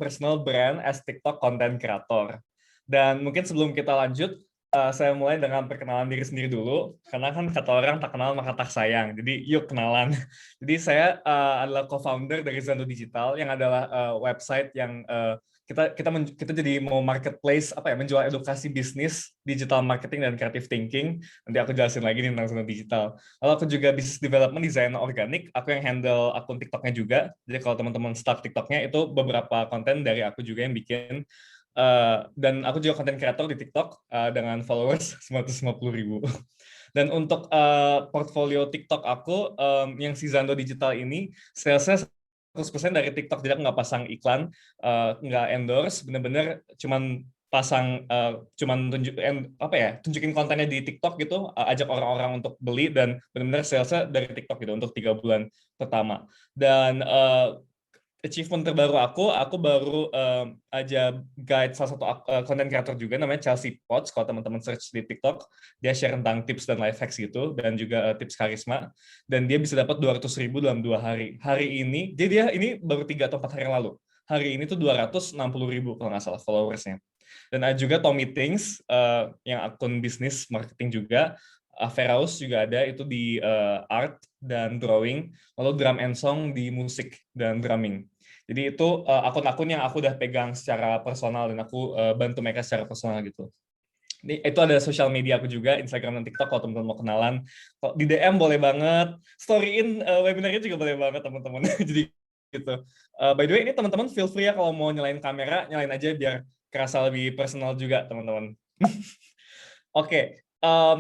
personal brand as TikTok content creator. Dan mungkin sebelum kita lanjut, saya mulai dengan perkenalan diri sendiri dulu, karena kan kata orang tak kenal maka tak sayang. Jadi yuk kenalan. Jadi saya adalah co-founder dari Zando Digital, yang adalah website yang kita jadi mau marketplace menjual edukasi bisnis, digital marketing dan creative thinking. Nanti aku jelasin lagi nih tentang Zando Digital. Lalu aku juga business development design organik, aku yang handle akun TikToknya juga. Jadi kalau teman-teman staff TikToknya itu beberapa konten dari aku juga yang bikin. Dan aku juga content creator di TikTok dengan followers 150.000. Dan untuk portfolio TikTok aku yang si Zando Digital ini, salesnya 100% dari TikTok, jadi aku nggak pasang iklan, nggak endorse, bener-bener cuman pasang, tunjukin kontennya di TikTok gitu, ajak orang-orang untuk beli, dan benar-benar salesnya dari TikTok gitu untuk 3 bulan pertama. Dan achievement terbaru aku baru aja guide salah satu content creator juga, namanya Chelsea Potts. Kalau teman-teman search di TikTok, dia share tentang tips dan life hacks gitu, dan juga tips karisma, dan dia bisa dapat 200.000 dalam 2 hari. Hari ini, jadi dia ini baru 3 atau 4 hari yang lalu. Hari ini tuh 260.000 kalau nggak salah followersnya. Dan ada juga Tommy Things, yang akun bisnis marketing juga. Veraus juga ada, itu di art dan drawing, lalu drum and song di musik dan drumming. Jadi itu akun-akun yang aku udah pegang secara personal, dan aku bantu mereka secara personal gitu. Itu ada sosial media aku juga, Instagram dan TikTok, kalau teman-teman mau kenalan. Kalau di DM boleh banget, storyin webinarnya juga boleh banget teman-teman. Jadi gitu. By the way, ini teman-teman feel free ya kalau mau nyalain kamera, nyalain aja biar kerasa lebih personal juga teman-teman. Oke,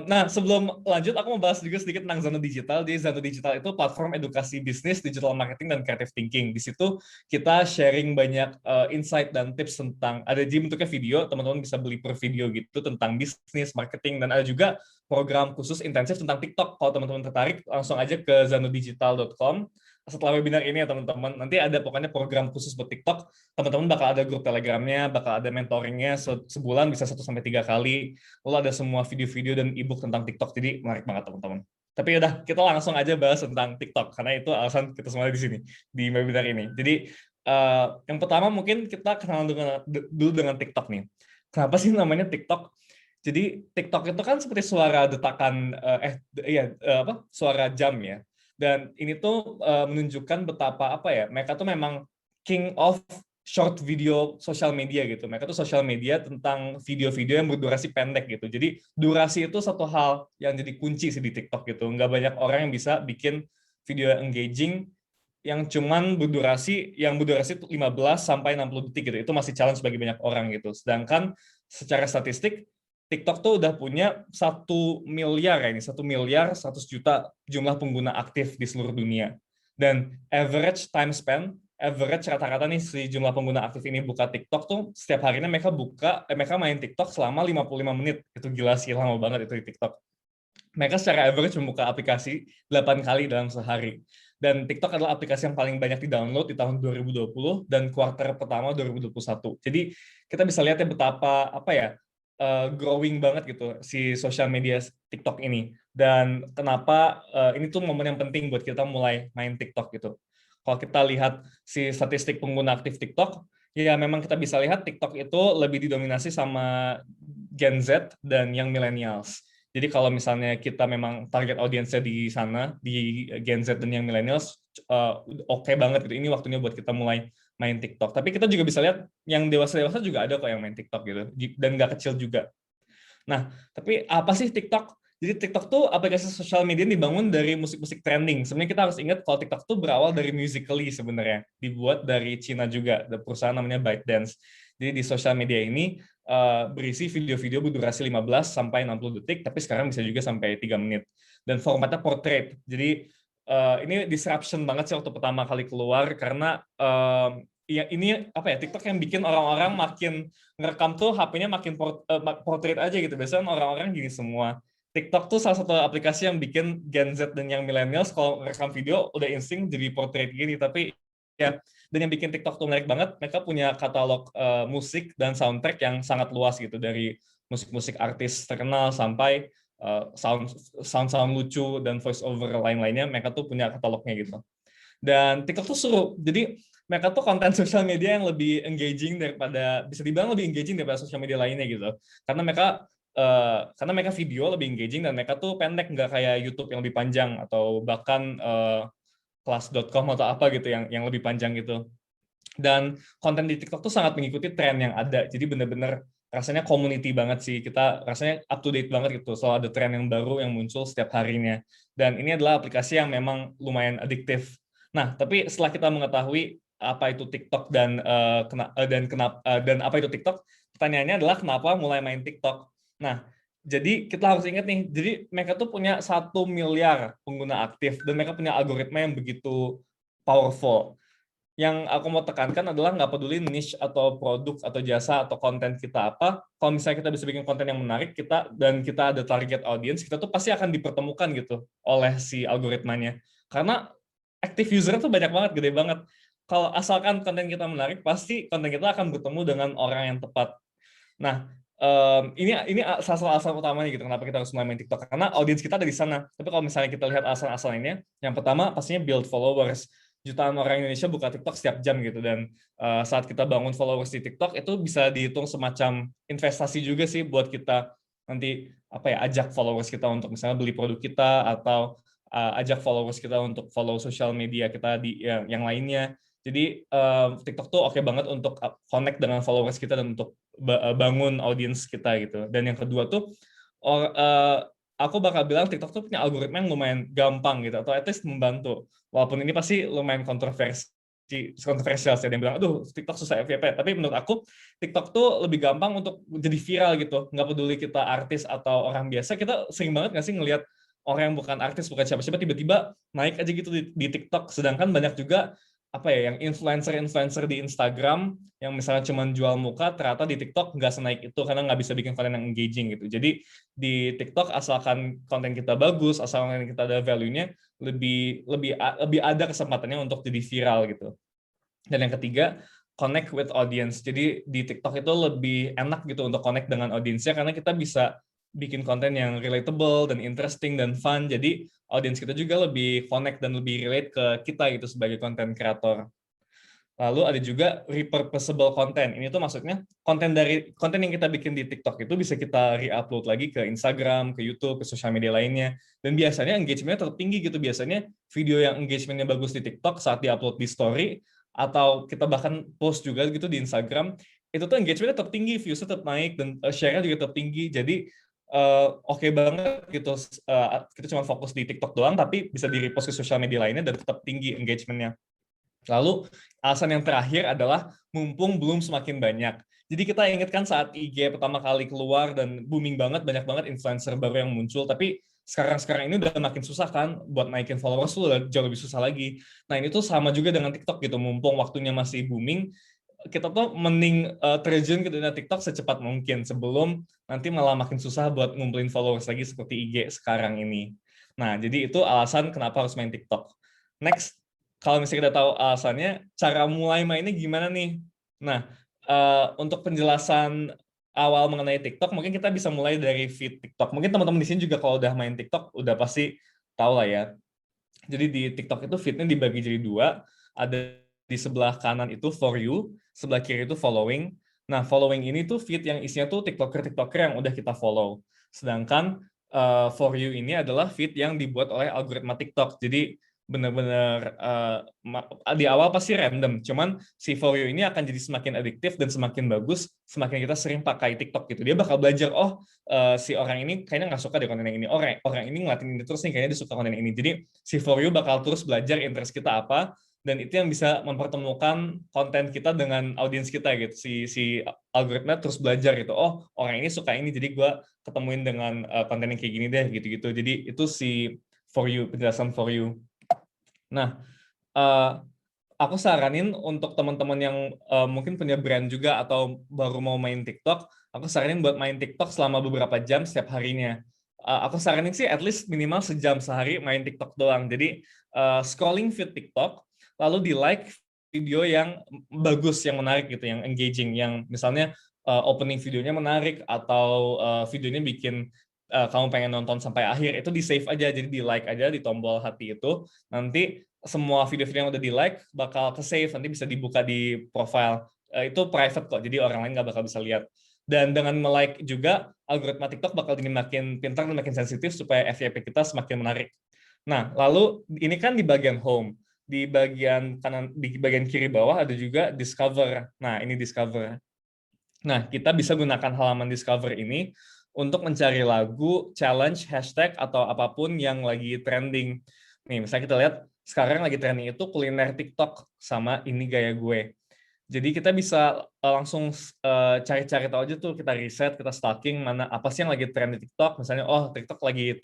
nah sebelum lanjut aku mau bahas juga sedikit tentang Zando Digital. Jadi Zando Digital itu platform edukasi bisnis, digital marketing, dan creative thinking. Di situ kita sharing banyak insight dan tips tentang, ada di bentuknya video, teman-teman bisa beli per video gitu tentang bisnis, marketing, dan ada juga program khusus intensif tentang TikTok. Kalau teman-teman tertarik, langsung aja ke zandodigital.com. Setelah webinar ini ya teman-teman, nanti ada pokoknya program khusus buat TikTok. Teman-teman bakal ada grup Telegramnya, bakal ada mentoringnya sebulan bisa 1-3 kali. Lalu ada semua video-video dan e-book tentang TikTok, jadi menarik banget teman-teman. Tapi udah, kita langsung aja bahas tentang TikTok, karena itu alasan kita semua di sini, di webinar ini. Jadi, yang pertama mungkin kita kenalan dulu dengan TikTok nih. Kenapa sih namanya TikTok? Jadi TikTok itu kan seperti suara detakan, suara jam ya. Dan ini tuh menunjukkan betapa mereka tuh memang king of short video sosial media gitu. Mereka tuh sosial media tentang video-video yang berdurasi pendek gitu. Jadi durasi itu satu hal yang jadi kunci sih di TikTok gitu. Nggak banyak orang yang bisa bikin video engaging yang cuman berdurasi 15 sampai 60 detik gitu. Itu masih challenge bagi banyak orang gitu. Sedangkan secara statistik TikTok tuh udah punya 1 miliar 100 juta jumlah pengguna aktif di seluruh dunia. Dan average rata-rata nih si jumlah pengguna aktif ini buka TikTok tuh setiap harinya mereka main TikTok selama 55 menit. Itu gila sih, lama banget itu di TikTok. Mereka secara average membuka aplikasi 8 kali dalam sehari. Dan TikTok adalah aplikasi yang paling banyak di-download di tahun 2020 dan kuartal pertama 2021. Jadi kita bisa lihat ya betapa growing banget gitu si sosial media TikTok ini. Dan kenapa ini tuh momen yang penting buat kita mulai main TikTok gitu. Kalau kita lihat si statistik pengguna aktif TikTok, ya memang kita bisa lihat TikTok itu lebih didominasi sama Gen Z dan yang millennials. Jadi kalau misalnya kita memang target audiensnya di sana, di Gen Z dan yang millennials, oke banget gitu. Ini waktunya buat kita mulai main TikTok. Tapi kita juga bisa lihat yang dewasa-dewasa juga ada kok yang main TikTok gitu. Dan nggak kecil juga. Nah, tapi apa sih TikTok? Jadi TikTok tuh aplikasi sosial media yang dibangun dari musik-musik trending. Sebenarnya kita harus ingat kalau TikTok tuh berawal dari Musical.ly sebenarnya. Dibuat dari Cina juga, ada perusahaan namanya ByteDance. Jadi di sosial media ini berisi video-video berdurasi 15 sampai 60 detik, tapi sekarang bisa juga sampai 3 menit. Dan formatnya portrait. Jadi ini disruption banget sih waktu pertama kali keluar, karena ya ini TikTok yang bikin orang-orang makin ngerekam tuh HP-nya makin portrait aja gitu. Biasanya orang-orang gini semua. TikTok tuh salah satu aplikasi yang bikin Gen Z dan yang millennials kalau ngerekam video udah insting jadi portrait gini. Tapi ya, dan yang bikin TikTok tuh menarik banget, mereka punya katalog musik dan soundtrack yang sangat luas gitu, dari musik-musik artis terkenal sampai sound lucu dan voice over lain-lainnya. Mereka tuh punya katalognya gitu. Dan TikTok tuh seru. Jadi mereka tuh konten sosial media yang lebih engaging daripada, bisa dibilang lebih engaging daripada sosial media lainnya gitu. Karena mereka video lebih engaging dan mereka tuh pendek, nggak kayak YouTube yang lebih panjang atau bahkan kelas.com atau apa gitu yang lebih panjang gitu. Dan konten di TikTok tuh sangat mengikuti tren yang ada. Jadi bener-bener rasanya community banget sih. Kita rasanya up to date banget gitu. Soal ada tren yang baru yang muncul setiap harinya. Dan ini adalah aplikasi yang memang lumayan adiktif. Nah, tapi setelah kita mengetahui apa itu TikTok dan apa itu TikTok, pertanyaannya adalah kenapa mulai main TikTok. Nah, jadi kita harus ingat nih, jadi mereka tuh punya 1 miliar pengguna aktif dan mereka punya algoritma yang begitu powerful. Yang aku mau tekankan adalah nggak peduli niche atau produk atau jasa atau konten kita apa, kalau misalnya kita bisa bikin konten yang menarik dan kita ada target audience, kita tuh pasti akan dipertemukan gitu oleh si algoritmanya. Karena active user tuh banyak banget, gede banget. Kalau asalkan konten kita menarik, pasti konten kita akan bertemu dengan orang yang tepat. Nah, ini salah satu alasan utamanya gitu kenapa kita harus mulai main TikTok, karena audiens kita ada di sana. Tapi kalau misalnya kita lihat alasan-alasan lainnya, yang pertama pastinya build followers. Jutaan orang Indonesia buka TikTok setiap jam gitu, dan saat kita bangun followers di TikTok itu bisa dihitung semacam investasi juga sih buat kita nanti ajak followers kita untuk misalnya beli produk kita, atau ajak followers kita untuk follow sosial media kita di yang lainnya. Jadi TikTok tuh oke banget untuk connect dengan followers kita dan untuk bangun audiens kita gitu. Dan yang kedua tuh aku bakal bilang TikTok tuh punya algoritma yang lumayan gampang gitu, atau at least membantu. Walaupun ini pasti lumayan kontroversial sih, ada yang bilang, aduh TikTok susah FYP, tapi menurut aku TikTok tuh lebih gampang untuk jadi viral gitu. Nggak peduli kita artis atau orang biasa, kita sering banget nggak sih ngelihat orang yang bukan artis, bukan siapa-siapa, tiba-tiba naik aja gitu di TikTok. Sedangkan banyak juga yang influencer di Instagram yang misalnya cuma jual muka, ternyata di TikTok nggak senaik itu karena nggak bisa bikin konten yang engaging gitu. Jadi di TikTok asalkan konten kita bagus, asalkan kita ada value-nya, lebih ada kesempatannya untuk jadi viral gitu. Dan yang ketiga, connect with audience. Jadi di TikTok itu lebih enak gitu untuk connect dengan audiensnya karena kita bisa bikin konten yang relatable dan interesting dan fun. Jadi audiens kita juga lebih connect dan lebih relate ke kita gitu sebagai konten kreator. Lalu ada juga repurposable content. Ini tuh maksudnya konten yang kita bikin di TikTok itu bisa kita re-upload lagi ke Instagram, ke YouTube, ke sosial media lainnya. Dan biasanya engagement-nya tertinggi gitu. Biasanya video yang engagement-nya bagus di TikTok saat di-upload di story, atau kita bahkan post juga gitu di Instagram, itu tuh engagement-nya tertinggi, views-nya tetap naik, dan share-nya juga tertinggi. Jadi oke banget gitu. Kita cuma fokus di TikTok doang, tapi bisa di-repost ke sosial media lainnya dan tetap tinggi engagement-nya. Lalu alasan yang terakhir adalah mumpung belum semakin banyak. Jadi kita ingatkan saat IG pertama kali keluar dan booming banget, banyak banget influencer baru yang muncul, tapi sekarang ini udah makin susah kan buat naikin followers tuh udah jauh lebih susah lagi. Nah ini tuh sama juga dengan TikTok gitu, mumpung waktunya masih booming, kita tuh mending terjun ke dunia TikTok secepat mungkin sebelum nanti malah makin susah buat ngumpulin followers lagi seperti IG sekarang ini. Nah jadi itu alasan kenapa harus main TikTok. Next, kalau misalnya kita tahu alasannya, cara mulai mainnya gimana nih? Nah, untuk penjelasan awal mengenai TikTok, mungkin kita bisa mulai dari feed TikTok. Mungkin teman-teman di sini juga kalau udah main TikTok, udah pasti tahu lah ya. Jadi di TikTok itu feed-nya dibagi jadi 2. Ada di sebelah kanan itu For You, sebelah kiri itu Following. Nah, Following ini tuh feed yang isinya tuh TikToker-TikToker yang udah kita follow. Sedangkan For You ini adalah feed yang dibuat oleh algoritma TikTok. Jadi benar-benar di awal pasti random, cuman si For You ini akan jadi semakin adiktif dan semakin bagus semakin kita sering pakai TikTok gitu. Dia bakal belajar, si orang ini kayaknya nggak suka deh konten yang ini, orang ini ngeliatin ini terus nih, kayaknya dia suka konten yang ini. Jadi si For You bakal terus belajar interest kita apa, dan itu yang bisa mempertemukan konten kita dengan audiens kita gitu. Si algoritma terus belajar gitu, orang ini suka ini, jadi gue ketemuin dengan konten yang kayak gini deh gitu-gitu. Jadi itu si For You, penjelasan For You. Nah, aku saranin untuk teman-teman yang mungkin punya brand juga atau baru mau main TikTok, aku saranin buat main TikTok selama beberapa jam setiap harinya. Aku saranin sih at least minimal sejam sehari main TikTok doang. Jadi scrolling feed TikTok, lalu di like video yang bagus, yang menarik gitu, yang engaging, yang misalnya opening videonya menarik atau videonya bikin kamu pengen nonton sampai akhir, itu di save aja, jadi di like aja di tombol hati itu. Nanti semua video-video yang udah di-like bakal ke-save, nanti bisa dibuka di profile. Itu private kok, jadi orang lain nggak bakal bisa lihat. Dan dengan nge-like juga, algoritma TikTok bakal jadi makin pintar dan makin sensitif supaya FYP kita semakin menarik. Nah, lalu ini kan di bagian home. Di bagian kanan, di bagian kiri bawah ada juga discover. Nah, ini discover. Nah, kita bisa gunakan halaman discover ini untuk mencari lagu, challenge, hashtag, atau apapun yang lagi trending. Nih, misalnya kita lihat sekarang lagi trending itu kuliner TikTok sama ini gaya gue. Jadi kita bisa langsung cari-cari tahu aja tuh, kita riset, kita stalking mana apa sih yang lagi trend di TikTok. Misalnya, oh TikTok lagi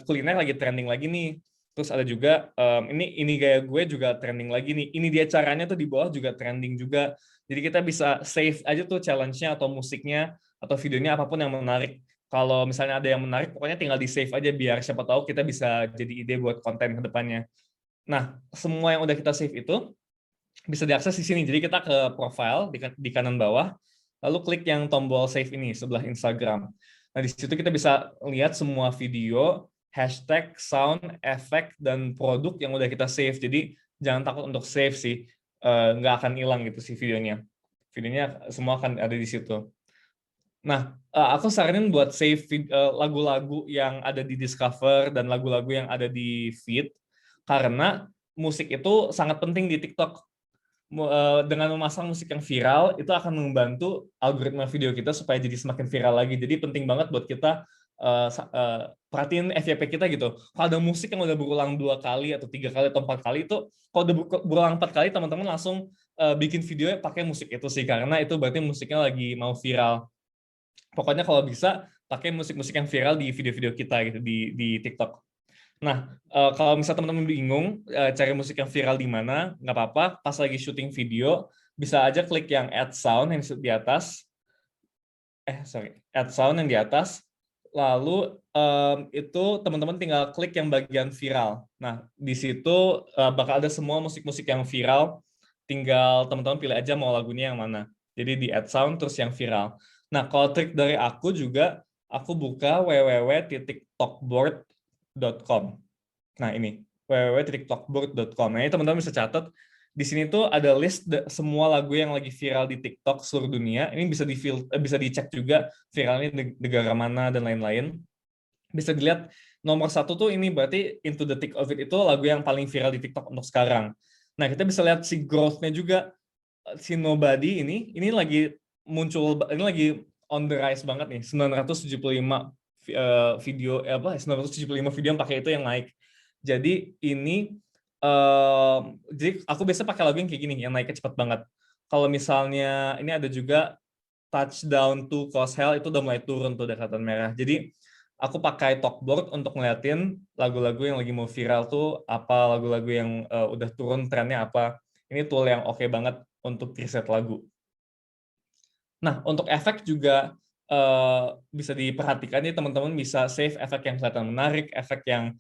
kuliner lagi trending lagi nih. Terus ada juga ini gaya gue juga trending lagi nih. Ini dia caranya tuh di bawah juga trending juga. Jadi kita bisa save aja tuh challenge-nya atau musiknya atau videonya apapun yang menarik. Kalau misalnya ada yang menarik, pokoknya tinggal di save aja biar siapa tahu kita bisa jadi ide buat konten ke depannya. Nah, semua yang udah kita save itu bisa diakses di sini. Jadi kita ke profile di kanan bawah, lalu klik yang tombol save ini sebelah Instagram. Nah, di situ kita bisa lihat semua video, hashtag, sound, efek, dan produk yang udah kita save. Jadi jangan takut untuk save sih, nggak akan hilang gitu sih videonya. Videonya semua akan ada di situ. Nah, aku saranin buat save lagu-lagu yang ada di Discover dan lagu-lagu yang ada di feed, karena musik itu sangat penting di TikTok. Dengan memasang musik yang viral, itu akan membantu algoritma video kita supaya jadi semakin viral lagi. Jadi penting banget buat kita perhatiin FYP kita gitu. Kalau ada musik yang udah berulang 2 kali atau 3 kali atau 4 kali itu, kalau udah berulang 4 kali, teman-teman langsung bikin video pakai musik itu sih, karena itu berarti musiknya lagi mau viral. Pokoknya kalau bisa pakai musik-musik yang viral di video-video kita gitu di TikTok. Nah, kalau misalnya teman-teman bingung cari musik yang viral di mana, nggak apa-apa. Pas lagi syuting video, bisa aja klik yang add sound yang di atas. Add sound yang di atas. Lalu itu teman-teman tinggal klik yang bagian viral. Nah, di situ bakal ada semua musik-musik yang viral. Tinggal teman-teman pilih aja mau lagunya yang mana. Jadi di add sound terus yang viral. Nah, kalau trik dari aku juga, aku buka www.talkboard.com. Nah, ini www.talkboard.com. Nah, ini teman-teman bisa catat. Di sini tuh ada list semua lagu yang lagi viral di TikTok seluruh dunia. Ini bisa dicek juga viralnya di negara mana dan lain-lain. Bisa dilihat nomor 1 tuh ini berarti Into the Thick of It itu lagu yang paling viral di TikTok untuk sekarang. Nah, kita bisa lihat si growth-nya juga. Si Nobody ini lagi muncul, ini lagi on the rise banget nih. 975 video 975 video yang pakai itu yang naik. Jadi ini jadi aku biasa pakai lagu yang kayak gini yang naiknya cepat banget. Kalau misalnya ini ada juga Touchdown to Cause Hell, itu udah mulai turun tuh, udah kelihatan merah. Jadi aku pakai Talkboard untuk ngeliatin lagu-lagu yang lagi mau viral tuh apa, lagu-lagu yang udah turun trennya apa. Ini tool yang oke banget untuk riset lagu. Nah, untuk efek juga bisa diperhatikan nih, teman-teman bisa save efek yang kelihatan menarik, efek yang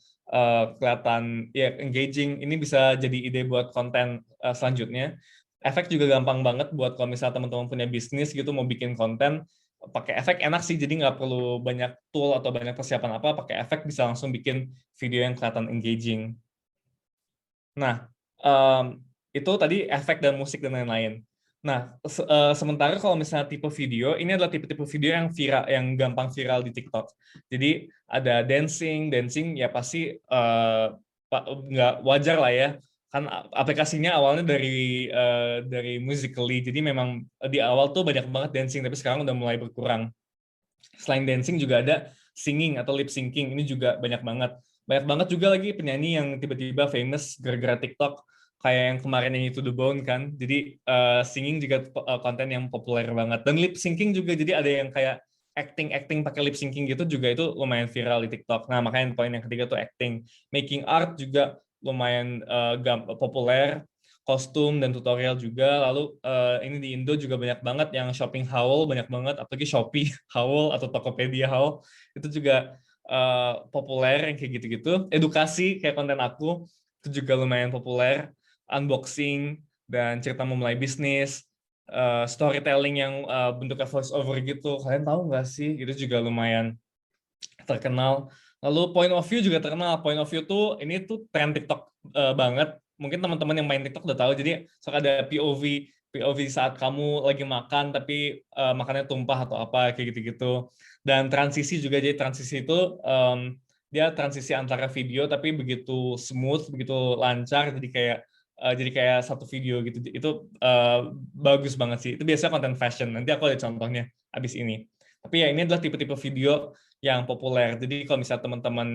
kelihatan ya engaging. Ini bisa jadi ide buat konten selanjutnya. Efek juga gampang banget buat kalau misalnya teman-teman punya bisnis gitu mau bikin konten, pakai efek enak sih, jadi nggak perlu banyak tool atau banyak persiapan apa, pakai efek bisa langsung bikin video yang kelihatan engaging. Nah, itu tadi efek dan musik dan lain-lain. Nah, sementara kalau misalnya tipe video, ini adalah tipe-tipe video yang viral, yang gampang viral di TikTok. Jadi ada dancing ya pasti nggak wajar lah ya. Kan aplikasinya awalnya dari Musical.ly, jadi memang di awal tuh banyak banget dancing, tapi sekarang udah mulai berkurang. Selain dancing juga ada singing atau lip syncing, ini juga banyak banget. Banyak banget juga lagi penyanyi yang tiba-tiba famous gara-gara TikTok, kayak yang kemarin yang itu The Bone kan. Jadi singing juga konten yang populer banget. Dan lip syncing juga, jadi ada yang kayak acting pakai lip syncing gitu juga, itu lumayan viral di TikTok. Nah, makanya poin yang ketiga tuh acting. Making art juga lumayan populer. Kostum dan tutorial juga. Lalu ini di Indo juga banyak banget yang shopping haul, banyak banget, apalagi Shopee haul atau Tokopedia haul, itu juga populer yang kayak gitu-gitu. Edukasi kayak konten aku itu juga lumayan populer. Unboxing dan cerita memulai bisnis, storytelling yang bentuknya voice over gitu. Kalian tahu nggak sih? Itu juga lumayan terkenal. Lalu point of view juga terkenal. Point of view tuh ini tuh tren TikTok banget. Mungkin teman-teman yang main TikTok udah tahu. Jadi suka ada POV saat kamu lagi makan tapi makannya tumpah atau apa kayak gitu-gitu. Dan transisi juga, jadi transisi itu dia transisi antara video tapi begitu smooth, begitu lancar, jadi kayak satu video gitu. Itu bagus banget sih. Itu biasanya konten fashion. Nanti aku ada contohnya abis ini. Tapi ya ini adalah tipe-tipe video yang populer. Jadi kalau misalnya teman-teman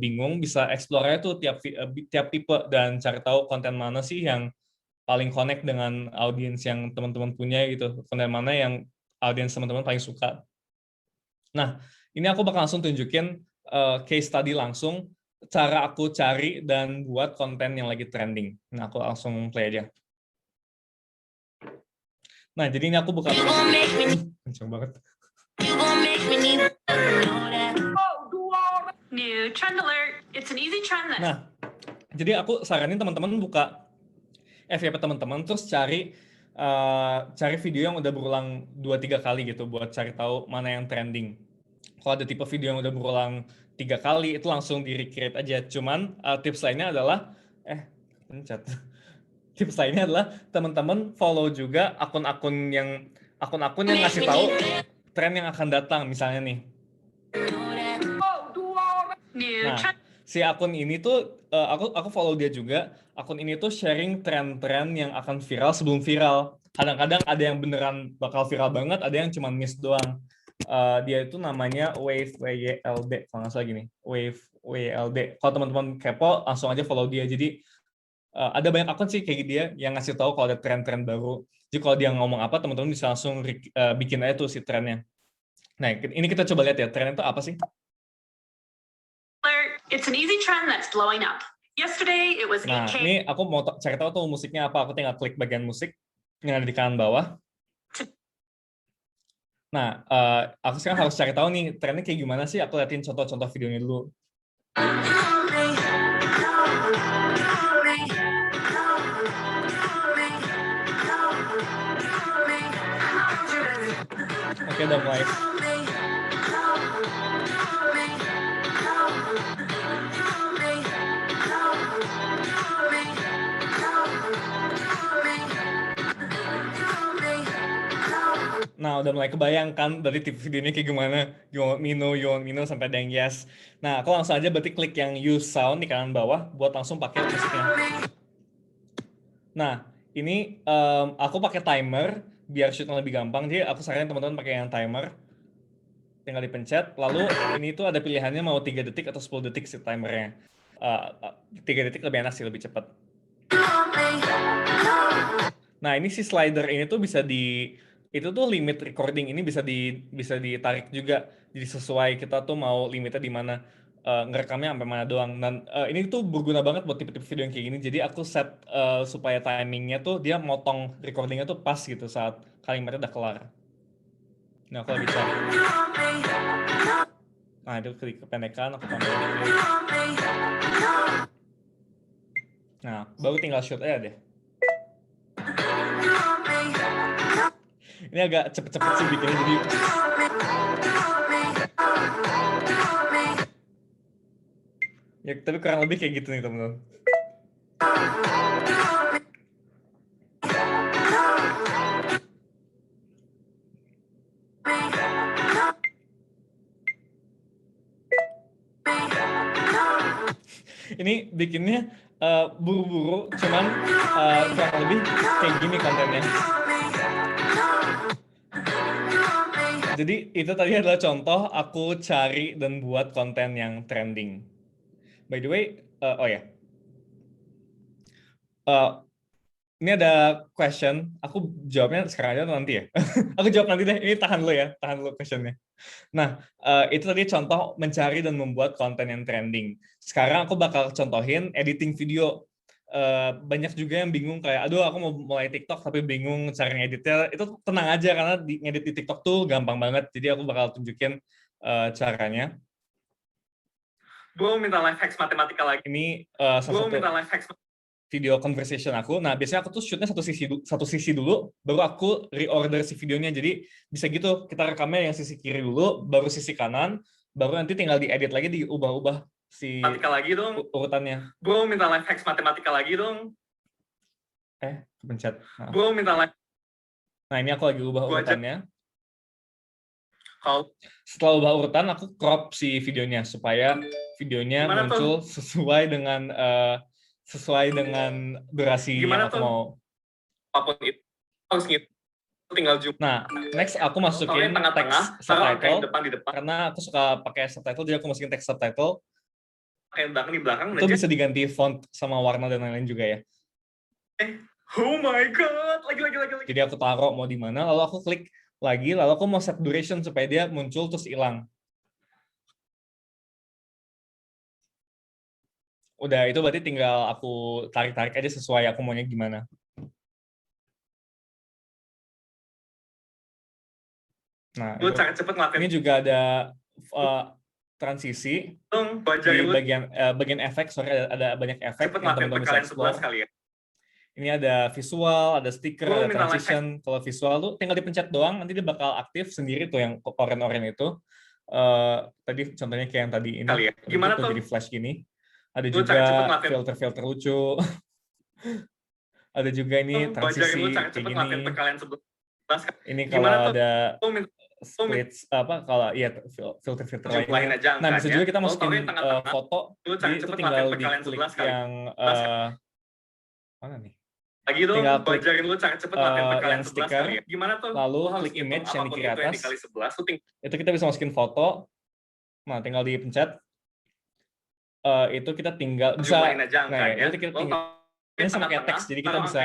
bingung, bisa explore tuh tiap tipe dan cari tahu konten mana sih yang paling connect dengan audiens yang teman-teman punya gitu. Konten mana yang audiens teman-teman paling suka. Nah, ini aku bakal langsung tunjukin case study langsung cara aku cari dan buat konten yang lagi trending. Nah, aku langsung play aja. Nah, jadi ini aku buka kenceng banget. New trend alert. It's an easy trend that. Nah, jadi aku saranin teman-teman buka FYP teman-teman terus cari video yang udah berulang 2-3 kali gitu buat cari tahu mana yang trending. Kalau ada tipe video yang udah berulang 3 kali itu langsung di-recreate aja. Cuman tips lainnya adalah tips lainnya adalah teman-teman follow juga akun-akun yang ngasih tahu tren yang akan datang misalnya nih. Nah, si akun ini tuh aku follow dia juga. Akun ini tuh sharing tren-tren yang akan viral sebelum viral. Kadang-kadang ada yang beneran bakal viral banget, ada yang cuma miss doang. Dia itu namanya Wave WYLD kalau nggak salah gini. Wave WYLD. Kalau teman-teman kepo langsung aja follow dia. Jadi ada banyak akun sih kayak dia yang ngasih tahu kalau ada tren-tren baru. Jadi kalau dia ngomong apa, teman-teman bisa langsung bikin aja tuh si trennya. Nah, ini kita coba lihat ya, tren itu apa sih? It's an easy trend that's blowing up. Yesterday it was 8K. Nah, ini aku mau cari tahu tuh musiknya apa. Aku tinggal klik bagian musik yang ada di kanan bawah. Nah, aku sekarang harus cari tahu nih trennya kayak gimana sih. Aku liatin contoh-contoh videonya dulu. Oke, udah mulai. Nah, udah mulai kebayangkan dari TV videonya kayak gimana. You want me know, sampai ada yang yes. Nah, aku langsung aja berarti klik yang use sound di kanan bawah buat langsung pakai musiknya. Nah, ini aku pakai timer biar shootnya lebih gampang. Jadi aku saranin teman-teman pakai yang timer. Tinggal dipencet. Lalu ini tuh ada pilihannya mau 3 detik atau 10 detik sih timernya. 3 detik lebih enak sih, lebih cepat. Nah, ini si slider ini tuh itu tuh limit recording ini bisa ditarik juga. Jadi sesuai kita tuh mau limitnya di mana, ngerekamnya sampai mana doang. Dan ini tuh berguna banget buat tipe-tipe video yang kayak gini. Jadi aku set supaya timingnya tuh dia motong recordingnya tuh pas gitu saat kalimatnya udah kelar. Nah, aku lagi cari. Nah, itu klik kependekan, aku tambahin dikit. Nah, baru tinggal shoot aja deh. Ini agak cepet-cepet sih bikinnya, jadi ya, tapi kurang lebih kayak gitu nih teman-teman. Ini bikinnya buru-buru, cuman kurang lebih kayak gini kontennya. Jadi itu tadi adalah contoh aku cari dan buat konten yang trending. By the way, oh ya, ini ada question. Aku jawabnya sekarang aja atau nanti ya? Aku jawab nanti deh. Ini tahan dulu questionnya. Nah, itu tadi contoh mencari dan membuat konten yang trending. Sekarang aku bakal contohin editing video. Banyak juga yang bingung kayak, aduh aku mau mulai TikTok tapi bingung cara ngeditnya. Itu tenang aja karena ngedit di TikTok tuh gampang banget. Jadi aku bakal tunjukin caranya. Gue minta live hacks matematika lagi. Ini salah satu video conversation aku. Nah, biasanya aku tuh shootnya satu sisi dulu, baru aku reorder si videonya. Jadi bisa gitu, kita rekamnya yang sisi kiri dulu, baru sisi kanan, baru nanti tinggal diedit lagi, diubah-ubah si Matematika lagi dong. urutannya. Bro, minta life hacks matematika lagi dong. Kepencet. Maaf. Bro, minta life. Nah, ini aku lagi ubah Gua aja- urutannya. Kalau Setelah ubah urutan, aku crop si videonya supaya videonya Gimana muncul sesuai dengan durasi Gimana yang aku tuh? mau. apapun itu harus tinggal zoom. Nah, next aku Taruh masukin yang tengah-tengah, teks taruh angka yang subtitle di depan, karena aku suka pakai subtitle, jadi aku masukin teks subtitle. kayak belakang di belakang. Itu bisa diganti font sama warna dan lain-lain juga ya. Oh my god, lagi. Jadi aku taruh mau di mana, lalu aku klik lagi, lalu aku mau set duration supaya dia muncul terus hilang. Udah, itu berarti tinggal aku tarik-tarik aja sesuai aku maunya gimana. Nah, Lu cara cepet ngelakuin ini juga ada transisi dong, di bagian efek. Sorry, ada banyak efek cepet yang ngelakuin teman-teman bisa perkalian explore. 11 kali ya. Ini ada visual, ada stiker, Lu ada minta transition. Kalau visual tuh tinggal dipencet doang, nanti dia bakal aktif sendiri tuh yang oren-oren itu. Tadi contohnya kayak yang tadi ini. Kali ya. Gimana tuh tuh? jadi flash gini. Ada Lu juga cara cepet ngelakuin filter-filter lucu. Ada juga ini transisi lu cara kayak cepet gini. ngelakuin perkalian 11 kali. Ini Gimana kalau tuh? ada Lu minta split kalau iya filter-filter jumlahin lainnya. aja Nah, bisa angkanya. juga kita Lu masukin taruh yang tengah-tengah. foto. Lu cara Jadi itu cepet tinggal ngelakuin perkalian diklik 11 kali. yang 11 kali. mana nih? Lagi dong, Tinggal klik, ajarin lu cara cepet ngelakuin perkalian yang 11 stiker, kali ya. Gimana tuh? lalu Lu harus klik ngitung image yang di apapun kiri itu yang atas. dikali 11, lu Itu kita bisa masukin foto. Nah, tinggal dipencet. Itu kita tinggal bisa. jumlahin aja Nah, angkanya. itu kita tinggal ini sama kayak teks. Jadi kita bisa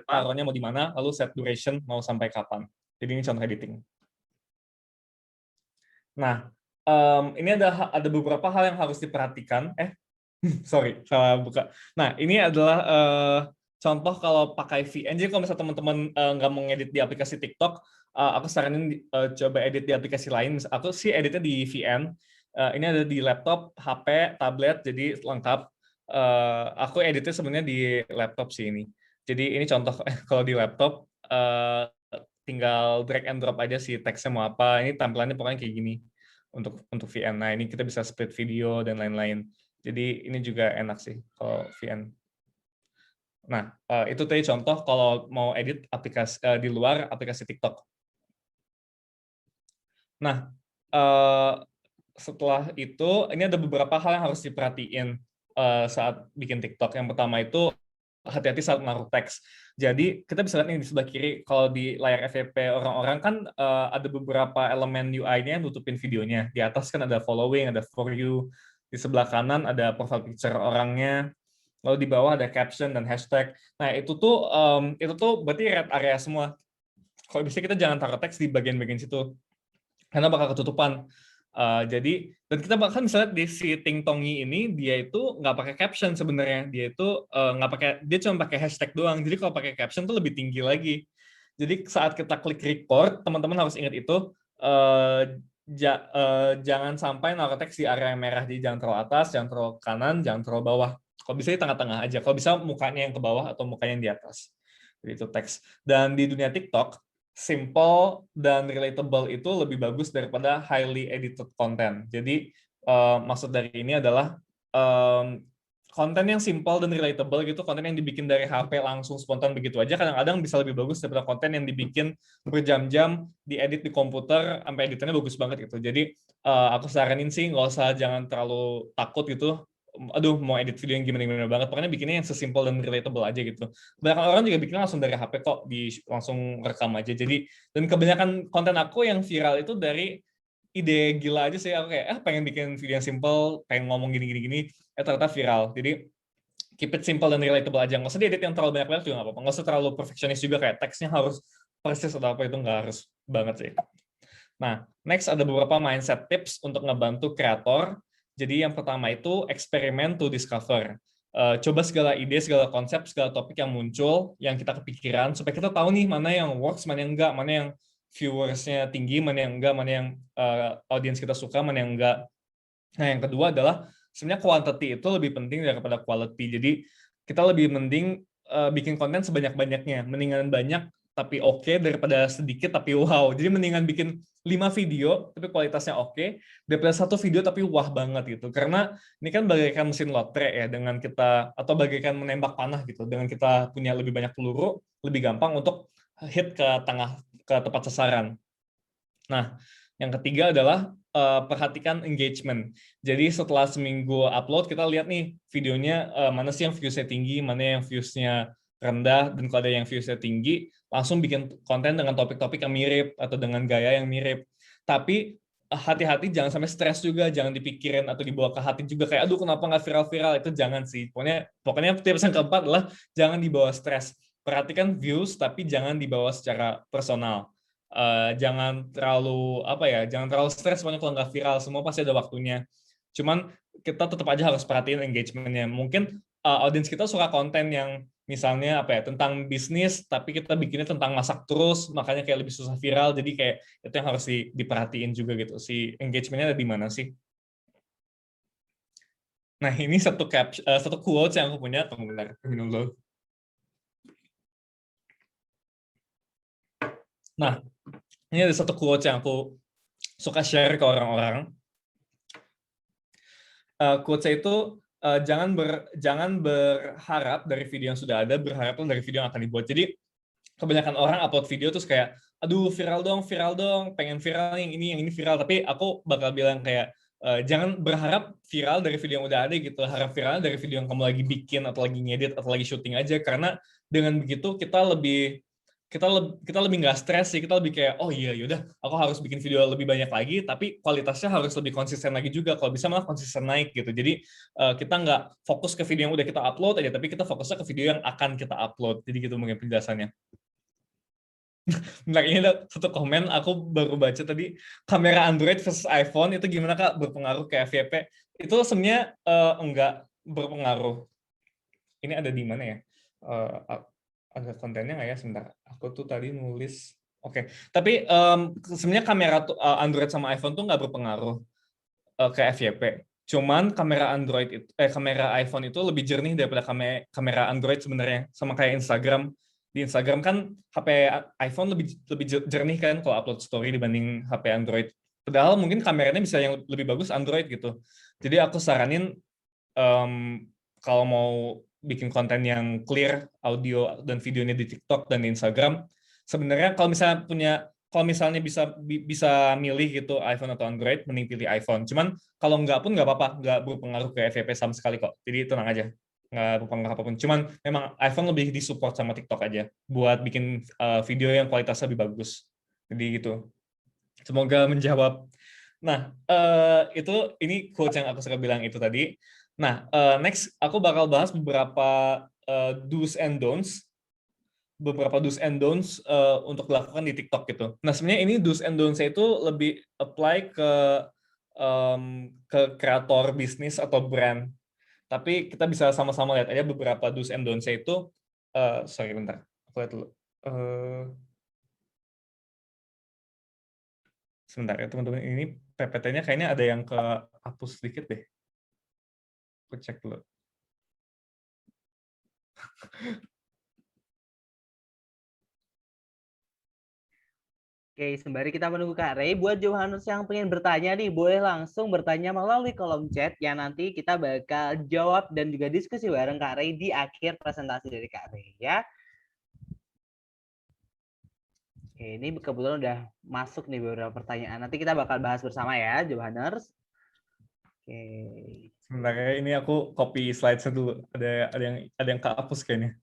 taruhnya mau di mana, lalu set duration mau sampai kapan. Jadi ini contoh editing. Nah, ini ada beberapa hal yang harus diperhatikan. Sorry, salah buka. Nah, ini adalah contoh kalau pakai VN. Jadi kalau misalnya teman-teman nggak mau ngedit di aplikasi TikTok, aku saranin coba edit di aplikasi lain. Aku sih editnya di VN. Ini ada di laptop, HP, tablet, jadi lengkap. Aku editnya sebenarnya di laptop sih ini. Jadi ini contoh kalau di laptop tinggal drag and drop aja sih teksnya mau apa. Ini tampilannya pokoknya kayak gini untuk VN. Nah, ini kita bisa split video dan lain-lain. Jadi ini juga enak sih kalau VN. Nah, itu tadi contoh kalau mau edit aplikasi di luar aplikasi TikTok. Nah, setelah itu ini ada beberapa hal yang harus diperhatiin saat bikin TikTok. Yang pertama itu hati-hati saat menaruh teks. Jadi kita bisa lihat nih di sebelah kiri, kalau di layar FYP orang-orang kan ada beberapa elemen UI-nya yang nutupin videonya. Di atas kan ada following, ada for you. Di sebelah kanan ada profile picture orangnya. Lalu di bawah ada caption dan hashtag. Nah, itu tuh berarti red area semua. Kalau bisa kita jangan taruh teks di bagian-bagian situ, karena bakal ketutupan. Jadi, dan kita bahkan bisa lihat di si Ting Tongi ini, dia itu nggak pakai caption sebenarnya. Dia itu dia cuma pakai hashtag doang. Jadi kalau pakai caption tuh lebih tinggi lagi. Jadi saat kita klik record, teman-teman harus ingat itu, jangan sampai naruh teks di area yang merah. Jadi jangan terlalu atas, jangan terlalu kanan, jangan terlalu bawah. Kalau bisa di tengah-tengah aja. Kalau bisa mukanya yang ke bawah atau mukanya yang di atas. Jadi itu teks. Dan di dunia TikTok, simple dan relatable itu lebih bagus daripada highly edited content. Jadi maksud dari ini adalah konten yang simple dan relatable gitu, konten yang dibikin dari HP langsung spontan begitu aja kadang-kadang bisa lebih bagus daripada konten yang dibikin berjam-jam, diedit di komputer sampai editannya bagus banget gitu. Jadi aku saranin sih jangan terlalu takut gitu. Aduh, mau edit video yang gimana-gimana banget, pokoknya bikinnya yang sesimpel dan relatable aja gitu. Banyak orang juga bikinnya langsung dari HP kok, langsung rekam aja. Jadi, dan kebanyakan konten aku yang viral itu dari ide gila aja sih. Aku kayak, pengen bikin video yang simple, pengen ngomong gini-gini, ternyata viral. Jadi, keep it simple dan relatable aja. Nggak usah diedit yang terlalu banyak juga nggak apa-apa. Nggak usah terlalu perfeksionis juga, kayak teksnya harus persis atau apa, itu nggak harus banget sih. Nah, next ada beberapa mindset tips untuk ngebantu kreator. Jadi yang pertama itu eksperimen to discover. Coba segala ide, segala konsep, segala topik yang muncul, yang kita kepikiran, supaya kita tahu nih mana yang works, mana yang enggak, mana yang viewersnya tinggi, mana yang enggak, mana yang audiens kita suka, mana yang enggak. Nah, yang kedua adalah sebenarnya quantity itu lebih penting daripada quality. Jadi kita lebih mending bikin konten sebanyak-banyaknya, mendingan banyak tapi oke daripada sedikit tapi wow. Jadi mendingan bikin 5 video tapi kualitasnya oke daripada 1 video tapi wah banget gitu. Karena ini kan bagaikan mesin lotre ya, dengan kita, atau bagaikan menembak panah gitu. Dengan kita punya lebih banyak peluru, lebih gampang untuk hit ke tempat sasaran. Nah, yang ketiga adalah perhatikan engagement. Jadi setelah seminggu upload, kita lihat nih videonya mana sih yang views-nya tinggi, mana yang views-nya rendah, dan kalau ada yang views-nya tinggi, langsung bikin konten dengan topik-topik yang mirip atau dengan gaya yang mirip. Tapi hati-hati jangan sampai stres juga, jangan dipikirin atau dibawa ke hati juga kayak aduh kenapa nggak viral-viral, itu jangan sih. Pokoknya tips yang keempat adalah jangan dibawa stres. Perhatikan views tapi jangan dibawa secara personal. Jangan terlalu stres pokoknya kalau nggak viral, semua pasti ada waktunya. Cuman kita tetap aja harus perhatiin engagement-nya. Mungkin audiens kita suka konten yang misalnya tentang bisnis, tapi kita bikinnya tentang masak terus, makanya kayak lebih susah viral. Jadi kayak itu yang harus diperhatiin juga gitu. Si engagement-nya ada di mana sih? Nah, ini satu quotes yang aku punya. Tunggu bentar, minum dulu. Nah, ini ada satu quotes yang aku suka share ke orang-orang. Quotes-nya itu jangan berharap dari video yang sudah ada, berharaplah dari video yang akan dibuat. Jadi kebanyakan orang upload video terus kayak, aduh viral dong, pengen viral yang ini viral. Tapi aku bakal bilang kayak, jangan berharap viral dari video yang udah ada gitu. Harap viral dari video yang kamu lagi bikin atau lagi ngedit atau lagi syuting aja. Karena dengan begitu kita lebih nggak stres sih, kita lebih kayak oh iya yaudah aku harus bikin video lebih banyak lagi tapi kualitasnya harus lebih konsisten lagi juga, kalau bisa malah konsisten naik gitu. Jadi kita nggak fokus ke video yang udah kita upload aja, tapi kita fokusnya ke video yang akan kita upload. Jadi gitu mungkin penjelasannya. Bentar, ini ada satu komen aku baru baca tadi, kamera Android versus iPhone itu gimana Kak berpengaruh ke FYP? Itu sebenarnya enggak berpengaruh. Ini ada di mana ya? Ada kontennya nggak ya? Sebentar, aku tuh tadi nulis. Oke. Tapi sebenarnya kamera Android sama iPhone tuh nggak berpengaruh ke FYP. Cuman kamera iPhone itu lebih jernih daripada kamera Android sebenarnya. Sama kayak Instagram. Di Instagram kan HP iPhone lebih jernih kan kalau upload story dibanding HP Android. Padahal mungkin kameranya bisa yang lebih bagus Android gitu. Jadi aku saranin kalau mau bikin konten yang clear audio dan videonya di TikTok dan di Instagram, sebenarnya kalau misalnya bisa milih gitu iPhone atau Android, mending pilih iPhone. Cuman kalau nggak pun nggak apa-apa, nggak berpengaruh ke FYP sama sekali kok. Jadi tenang aja, nggak berpengaruh apapun. Cuman memang iPhone lebih disupport sama TikTok aja buat bikin video yang kualitasnya lebih bagus. Jadi gitu. Semoga menjawab. Nah, ini quotes yang aku suka bilang itu tadi. Nah, next aku bakal bahas beberapa do's and don'ts, untuk dilakukan di TikTok gitu. Nah, sebenarnya ini do's and don'ts itu lebih apply ke kreator bisnis atau brand. Tapi kita bisa sama-sama lihat aja beberapa do's and don'ts itu. Sorry, bentar. Aku lihat dulu. Sebentar ya teman-teman, ini PPT-nya kayaknya ada yang kehapus sedikit deh. Aku cek dulu. Oke, sembari kita menunggu Kak Ray, buat Johannes yang pengen bertanya nih, boleh langsung bertanya melalui kolom chat yang nanti kita bakal jawab dan juga diskusi bareng Kak Ray di akhir presentasi dari Kak Ray ya. Oke, ini kebetulan udah masuk nih beberapa pertanyaan. Nanti kita bakal bahas bersama ya, Johannes. Oke. Sebenarnya ini aku copy slide-nya dulu. Ada yang kehapus kayaknya.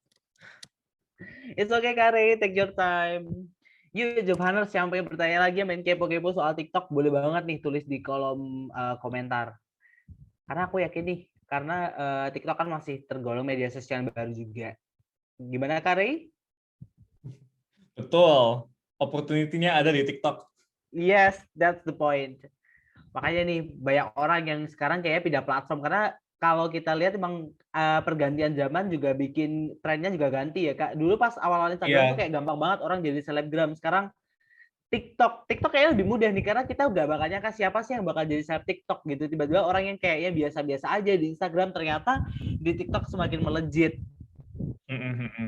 It's okay Kak Ray, take your time. Yuk, Johannes yang pengen bertanya lagi, main kepo-kepo soal TikTok, boleh banget nih tulis di kolom komentar. Karena aku yakin nih, karena TikTok kan masih tergolong media sosial baru juga. Gimana Kak Ray? Betul. Opportunity-nya ada di TikTok. Yes, that's the point. Makanya nih banyak orang yang sekarang kayaknya pindah platform, karena kalau kita lihat emang pergantian zaman juga bikin trennya juga ganti ya Kak. Dulu pas awal-awal Instagram tuh kayak gampang banget orang jadi selebgram. Sekarang TikTok kayaknya lebih mudah nih, karena kita udah bakal nyangka siapa sih yang bakal jadi seleb TikTok gitu. Tiba-tiba orang yang kayaknya biasa-biasa aja di Instagram ternyata di TikTok semakin melejit.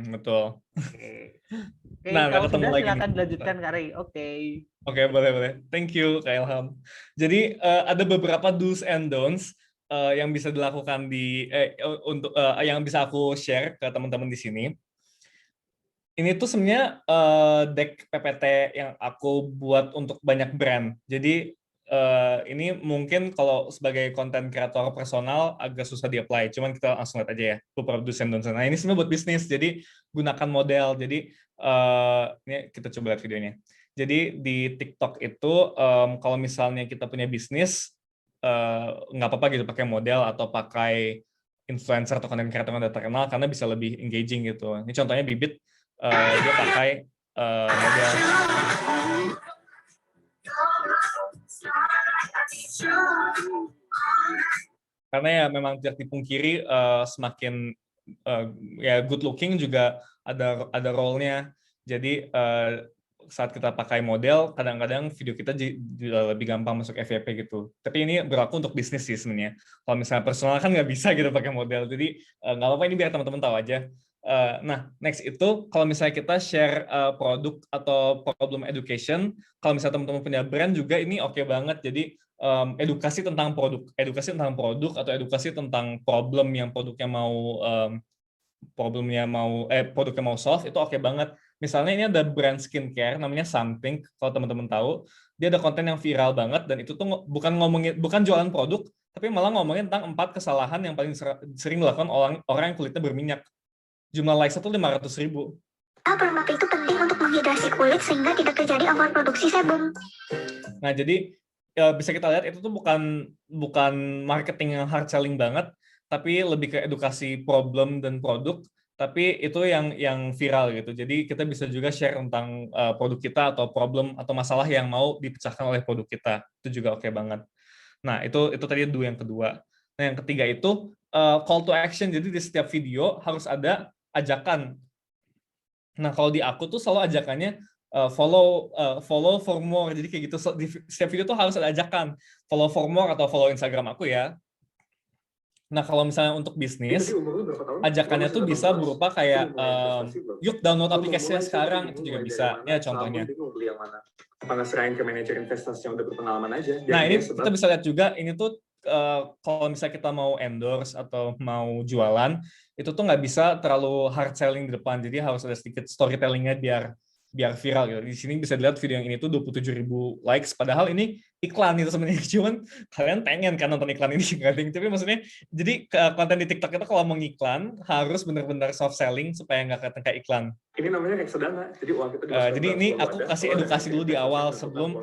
Betul. Oke. Oke, Nah, nggak kalau ketemu sudah lagi nih. silakan dilanjutkan Kak Ray. Oke. Oke, boleh. Thank you, Kak Ilham. Jadi ada beberapa do's and don'ts yang bisa dilakukan yang bisa aku share ke teman-teman di sini. Ini tuh sebenarnya deck PPT yang aku buat untuk banyak brand. Jadi ini mungkin kalau sebagai konten kreator personal agak susah di-apply. Cuman kita langsung lihat aja ya, beberapa do's and don'ts. Nah, ini sebenarnya buat bisnis. Jadi gunakan model. Jadi ini kita coba lihat videonya. Jadi di TikTok itu kalau misalnya kita punya bisnis, nggak apa-apa gitu pakai model atau pakai influencer atau konten kreator yang udah terkenal karena bisa lebih engaging gitu. Ini contohnya Bibit, dia pakai model. Karena ya memang tidak dipungkiri semakin ya good looking juga ada role-nya. Jadi saat kita pakai model, kadang-kadang video kita lebih gampang masuk FYP gitu. Tapi ini berlaku untuk bisnis sih sebenarnya. Kalau misalnya personal kan nggak bisa gitu pakai model. Jadi nggak apa-apa, ini biar teman-teman tahu aja. Nah, next itu kalau misalnya kita share produk atau problem education, kalau misalnya teman-teman punya brand juga ini oke banget. Jadi edukasi tentang produk atau edukasi tentang problem yang produknya mau solve itu oke banget. Misalnya ini ada brand skincare namanya Something, kalau teman-teman tahu, dia ada konten yang viral banget dan itu tuh bukan jualan produk, tapi malah ngomongin tentang 4 kesalahan yang paling sering dilakukan orang yang kulitnya berminyak. Jumlah likes itu 500.000. Permak itu penting untuk menghidrasi kulit sehingga tidak terjadi overproduksi sebum. Nah, jadi bisa kita lihat itu tuh bukan marketing yang hard selling banget, tapi lebih ke edukasi problem dan produk, tapi itu yang viral gitu. Jadi kita bisa juga share tentang produk kita atau problem atau masalah yang mau dipecahkan oleh produk kita. Itu juga oke banget. Nah, itu tadi do yang kedua. Nah, yang ketiga itu call to action. Jadi di setiap video harus ada ajakan. Nah, kalau di aku tuh selalu ajakannya follow for more. Jadi kayak gitu, di setiap video tuh harus ada ajakan follow for more atau follow Instagram aku ya. Nah, kalau misalnya untuk bisnis, ajakannya tuh bisa berupa kayak yuk download aplikasinya sekarang, itu juga bisa. Ya contohnya. Mana serahin ke manajer investasi yang udah berpengalaman aja. Nah, ini kita bisa lihat juga, ini tuh kalau misalnya kita mau endorse atau mau jualan, itu tuh nggak bisa terlalu hard selling di depan, jadi harus ada sedikit storytellingnya biar viral gitu. Di sini bisa dilihat video yang ini tuh 27.000 likes, padahal ini iklan itu sebenarnya, cuman kalian pengen kan nonton iklan ini, tapi maksudnya, jadi konten di TikTok itu kalau mau ngiklan harus benar-benar soft selling supaya nggak kelihatan kayak iklan. Ini namanya reksadana, jadi uang kita jadi ini aku kasih edukasi dulu di awal sebelum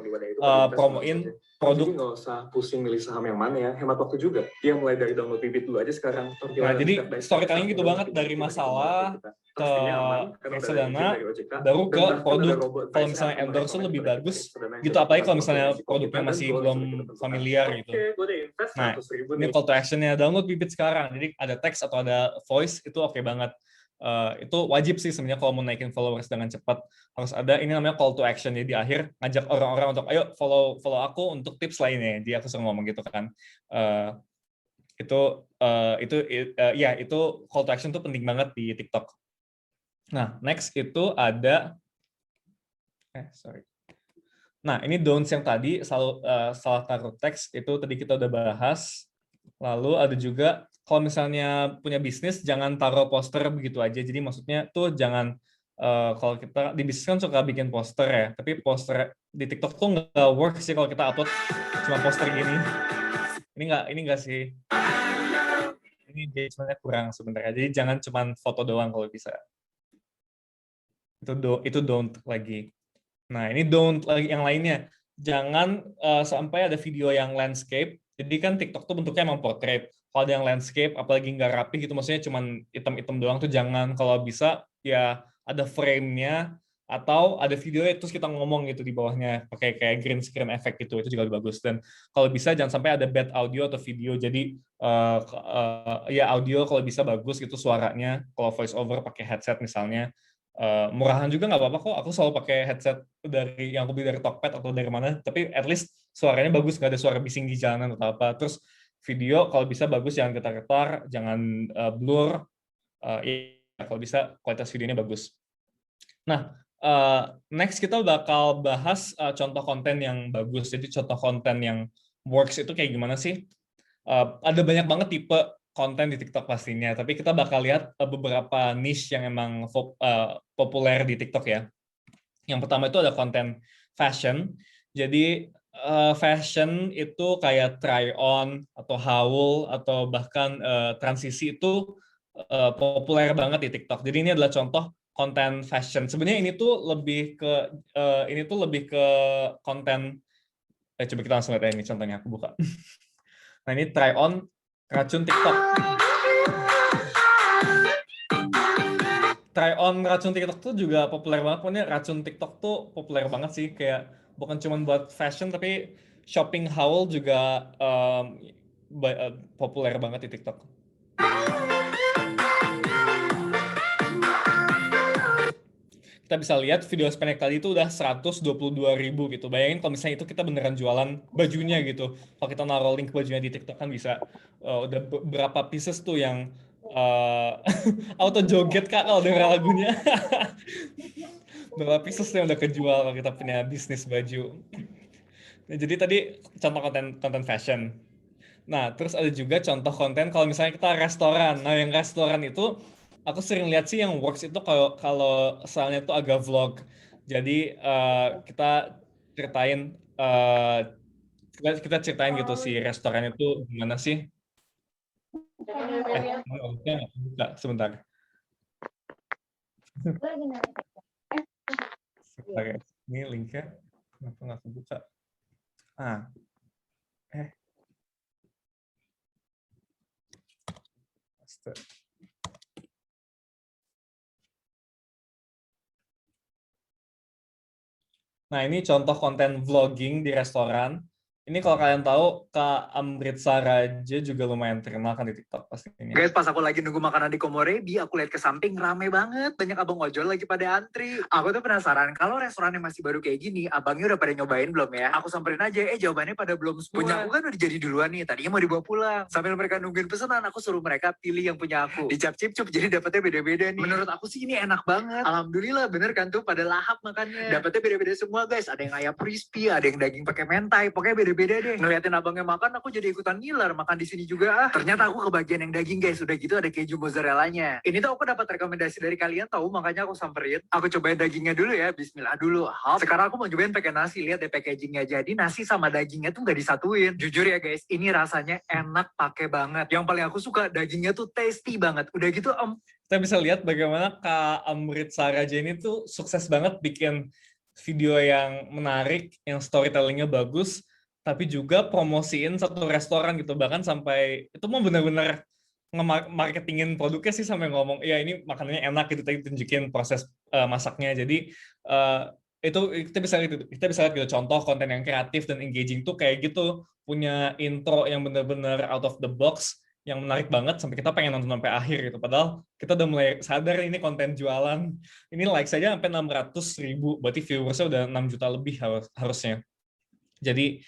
promoin produk. Jadi nggak usah pusing milih saham yang mana ya, hemat waktu juga. Dia mulai dari download Bibit dulu aja sekarang. Nah, jadi storytelling gitu banget, dari masalah ke reksadana, baru ke produk. Kalau misalnya endorse lebih bagus, gitu, apalagi kalau misalnya produknya masih belum familiar gitu. Nah, ini call to action-nya, download Bibit sekarang. Jadi ada teks atau ada voice, itu oke banget. Itu wajib sih sebenarnya kalau mau naikin followers dengan cepat, harus ada ini namanya call to action. Jadi di akhir ngajak orang-orang untuk ayo follow aku untuk tips lainnya. Jadi aku sering ngomong gitu kan. Itu call to action tuh penting banget di TikTok. Nah, next itu ada Nah, ini don'ts yang tadi salah taruh teks, itu tadi kita udah bahas. Lalu ada juga kalau misalnya punya bisnis, jangan taruh poster begitu aja. Jadi maksudnya tuh jangan, kalau kita di bisnis kan suka bikin poster ya, tapi poster di TikTok tuh nggak work sih kalau kita upload cuma poster gini. Ini nggak sih. Ini engagementnya kurang sebenarnya. Jadi jangan cuma foto doang kalau bisa. Itu don't lagi. Nah, ini don't lagi yang lainnya. Jangan sampai ada video yang landscape. Jadi kan TikTok tuh bentuknya emang portrait. Kalau ada yang landscape, apalagi nggak rapi gitu, maksudnya cuma item-item doang tuh jangan. Kalau bisa ya ada frame-nya atau ada videonya terus kita ngomong gitu di bawahnya pakai kayak green screen effect gitu, itu juga lebih bagus. Dan kalau bisa jangan sampai ada bad audio atau video. Jadi ya audio kalau bisa bagus gitu suaranya. Kalau voice over pakai headset misalnya. Murahan juga nggak apa-apa kok. Aku selalu pakai headset yang aku beli dari Tokped atau dari mana, tapi at least suaranya bagus, nggak ada suara bising di jalanan atau apa. Terus video kalau bisa bagus, jangan getar-getar, jangan blur. kalau bisa kualitas videonya bagus. Nah, next kita bakal bahas contoh konten yang bagus. Jadi contoh konten yang works itu kayak gimana sih? Ada banyak banget tipe konten di TikTok pastinya, tapi kita bakal lihat beberapa niche yang emang populer di TikTok ya. Yang pertama itu ada konten fashion. Jadi fashion itu kayak try on atau haul atau bahkan transisi itu populer banget di TikTok. Jadi ini adalah contoh konten fashion. Sebenarnya ini tuh lebih ke konten. Coba kita langsung lihat ini contohnya, aku buka. Nah ini try on racun TikTok. Try on racun TikTok tuh juga populer banget. Pokoknya racun TikTok tuh populer banget sih. Kayak bukan cuma buat fashion, tapi shopping haul juga populer banget di TikTok. Kita bisa lihat video sependek tadi itu udah 122.000 gitu. Bayangin kalau misalnya itu kita beneran jualan bajunya gitu. Kalau kita naruh link bajunya di TikTok kan bisa udah berapa pieces tuh yang auto joget Kak kalau denger lagunya. Berapa pieces yang udah kejual kalau kita punya bisnis baju. Nah, jadi tadi contoh konten fashion. Nah, terus ada juga contoh konten kalau misalnya kita restoran. Nah, yang restoran itu aku sering lihat sih yang works itu kalau soalnya itu agak vlog. Jadi kita ceritain gitu si restoran itu gimana sih? Buka sebentar. Sebentar ya. Ini linknya kenapa nggak kebuka? Nah, ini contoh konten vlogging di restoran. Ini kalau kalian tahu, Kak Amritsar Raja juga lumayan terkenal kan di TikTok pastinya. Guys, pas aku lagi nunggu makanan di Komorebi, aku lihat ke samping rame banget. Banyak abang ojol lagi pada antri. Aku tuh penasaran, kalau restorannya masih baru kayak gini, abangnya udah pada nyobain belum ya? Aku samperin aja, jawabannya pada belum semua. Punya aku kan udah jadi duluan nih, tadinya mau dibawa pulang. Sambil mereka nungguin pesanan, aku suruh mereka pilih yang punya aku. Dicap cip-cup, jadi dapetnya beda-beda nih. Menurut aku sih ini enak banget. Alhamdulillah, bener kan tuh, pada lahap makannya. Dapetnya beda-beda semua guys. Ada yang ayam crispy, ada yang daging pakai mentai. Pokoknya beda-beda deh. Ngeliatin abangnya makan, aku jadi ikutan ngiler makan di sini juga. Ternyata aku kebagian yang daging guys. Udah gitu ada keju mozzarellanya. Ini tuh aku dapat rekomendasi dari kalian tahu, makanya aku samperin. Aku cobain dagingnya dulu ya. Bismillah dulu. Sekarang aku mau cobain pakai nasi. Lihat deh packagingnya. Jadi nasi sama dagingnya tuh nggak disatuin. Jujur ya guys, ini rasanya enak pakai banget. Yang paling aku suka dagingnya tuh tasty banget. Udah gitu kita bisa lihat bagaimana Kak Amritsar Raja ini tuh sukses banget bikin video yang menarik, yang storytellingnya bagus, tapi juga promosiin satu restoran gitu. Bahkan sampai itu mau benar-benar nge-marketingin produknya sih, sampai ngomong, ya ini makanannya enak gitu, tadi tunjukin proses masaknya. Jadi itu kita bisa lihat gitu, contoh konten yang kreatif dan engaging tuh kayak gitu, punya intro yang benar-benar out of the box, yang menarik banget sampai kita pengen nonton sampai akhir gitu. Padahal kita udah mulai sadar ini konten jualan. Ini like saja sampai 600.000, berarti viewersnya udah 6 juta lebih harusnya. Jadi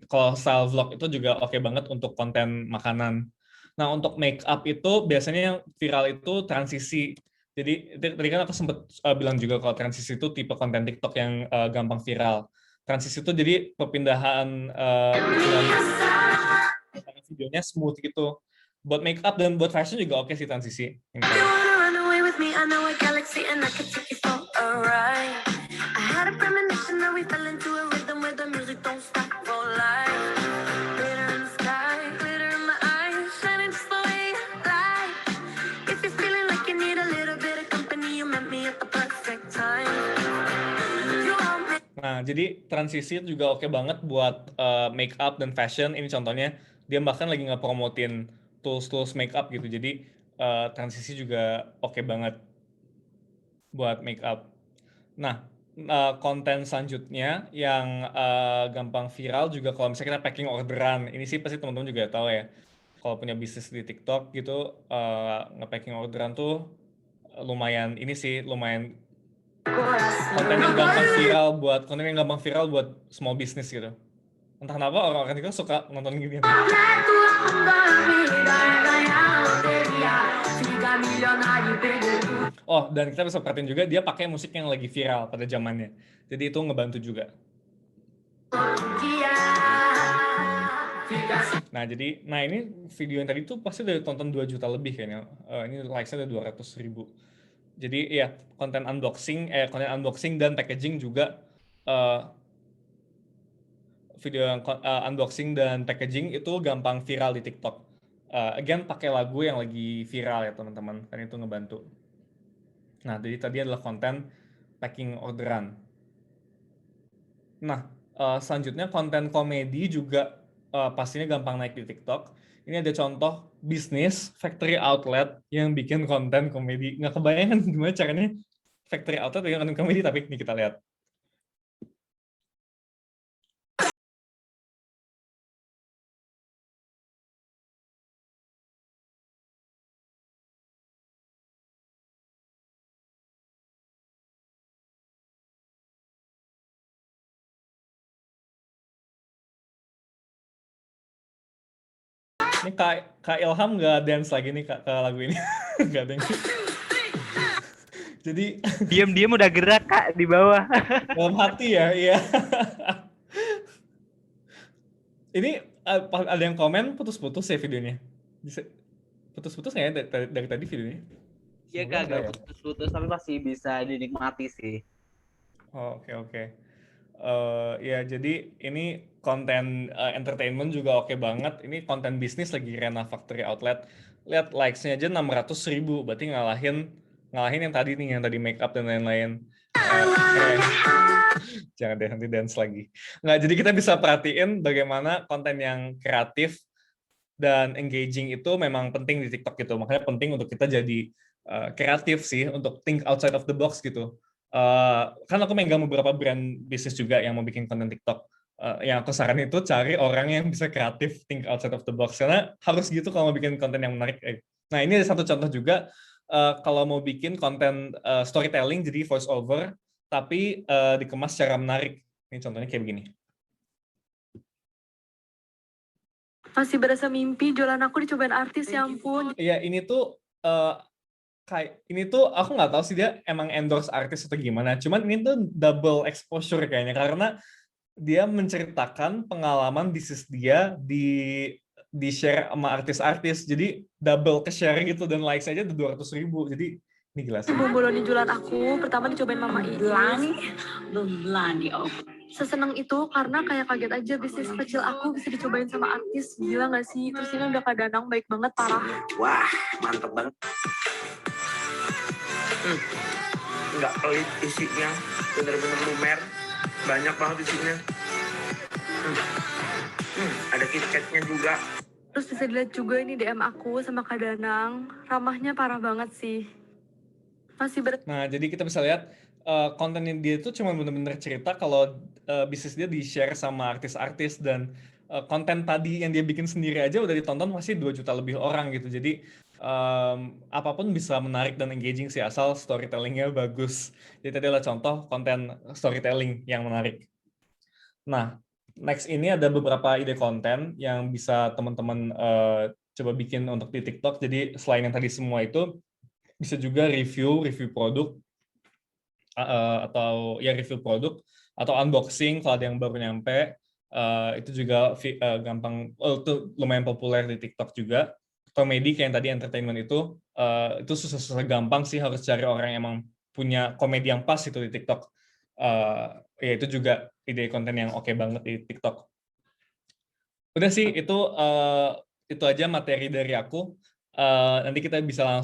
kalau style vlog itu juga oke banget untuk konten makanan. Nah, untuk make up itu biasanya yang viral itu transisi. Jadi tadi kan aku sempat bilang juga kalau transisi itu tipe konten TikTok yang gampang viral. Transisi itu jadi perpindahan videonya smooth gitu. Buat make up dan buat fashion juga oke sih transisi. Nah, jadi transisi juga oke banget buat make up dan fashion. Ini contohnya, dia bahkan lagi nge-promotin tools make up gitu. Jadi transisi juga oke banget buat make up. Nah, konten selanjutnya yang gampang viral juga kalau misalnya kita packing orderan. Ini sih pasti teman-teman juga tahu ya. Kalau punya bisnis di TikTok gitu, nge-packing orderan tuh lumayan konten yang gampang viral buat small business gitu. Entah kenapa orang-orang itu suka nonton gini. Oh, dan kita bisa perhatiin juga dia pakai musik yang lagi viral pada zamannya. Jadi itu ngebantu juga. Nah, ini video yang tadi tuh pasti udah tonton 2 juta lebih kayaknya. Ini likes-nya udah 200.000. Jadi ya, konten unboxing dan packaging juga video yang unboxing dan packaging itu gampang viral di TikTok. Again, pakai lagu yang lagi viral ya teman-teman, kan itu ngebantu. Nah, jadi tadi adalah konten packing orderan. Nah, selanjutnya konten komedi juga pastinya gampang naik di TikTok. Ini ada contoh bisnis factory outlet yang bikin konten komedi. Nggak kebayang gimana caranya factory outlet bikin konten komedi, tapi ini kita lihat. Ini Kak Ilham nggak dance lagi nih ke lagu ini. Nggak dance. Jadi Diam-diam udah gerak Kak di bawah. dalam hati ya, iya. Ini ada yang komen putus-putus ya videonya. Putus-putus nggak ya dari tadi videonya? Iya Semoga Kak, nggak gak ya. putus-putus tapi masih bisa dinikmati sih. Oh, oke. Ya, jadi ini konten entertainment juga oke banget. Ini konten bisnis lagi Rena Factory Outlet. Lihat likes-nya aja 600.000, berarti ngalahin yang tadi nih, yang tadi make up dan lain-lain. Jangan deh, nanti dance lagi. Nggak, jadi kita bisa perhatiin bagaimana konten yang kreatif dan engaging itu memang penting di TikTok gitu. Makanya penting untuk kita jadi kreatif sih, untuk think outside of the box gitu. Kan aku megang beberapa brand bisnis juga yang mau bikin konten TikTok. Yang aku saranin itu cari orang yang bisa kreatif, think outside of the box. Karena harus gitu kalau mau bikin konten yang menarik. Nah, ini ada satu contoh juga. Kalau mau bikin konten storytelling, jadi voice over, tapi dikemas secara menarik. Ini contohnya kayak begini. Masih berasa mimpi, jualan aku dicobain artis, ya ampun. Iya, ini tuh aku nggak tahu sih dia emang endorse artis atau gimana. Cuman ini tuh double exposure kayaknya, karena dia menceritakan pengalaman bisnis dia di share sama artis-artis. Jadi double ke share gitu, dan likes aja udah 200.000. Jadi ini gila sih. Bombolonin jualan aku, pertama dicobain Mama Iis. Belani, oh. Seseneng itu karena kayak kaget aja bisnis kecil aku bisa dicobain sama artis. Gila gak sih? Terus ini udah Kak Danang baik banget, parah. Wah, mantep banget. Nggak pelit isinya, bener-bener lumer. Banyak banget isinya. Ada KitKatnya juga. Terus bisa dilihat juga ini DM aku sama Kak Danang. Ramahnya parah banget sih. Nah, jadi kita bisa lihat kontennya dia itu cuma bener-bener cerita kalau bisnis dia di-share sama artis-artis, dan konten tadi yang dia bikin sendiri aja udah ditonton masih 2 juta lebih orang gitu. Jadi apapun bisa menarik dan engaging sih, asal storytellingnya bagus. Jadi tadi adalah contoh konten storytelling yang menarik. Nah, next ini ada beberapa ide konten yang bisa teman-teman coba bikin untuk di TikTok. Jadi selain yang tadi semua itu, bisa juga review produk, atau ya review produk, atau unboxing kalau ada yang baru nyampe. Itu juga gampang, itu lumayan populer di TikTok juga. Komedi kayak yang tadi entertainment itu susah-susah gampang sih, harus cari orang yang emang punya komedi yang pas itu di TikTok. Ya itu juga ide konten yang oke banget di TikTok. Udah sih, itu aja materi dari aku. Nanti kita bisa langsung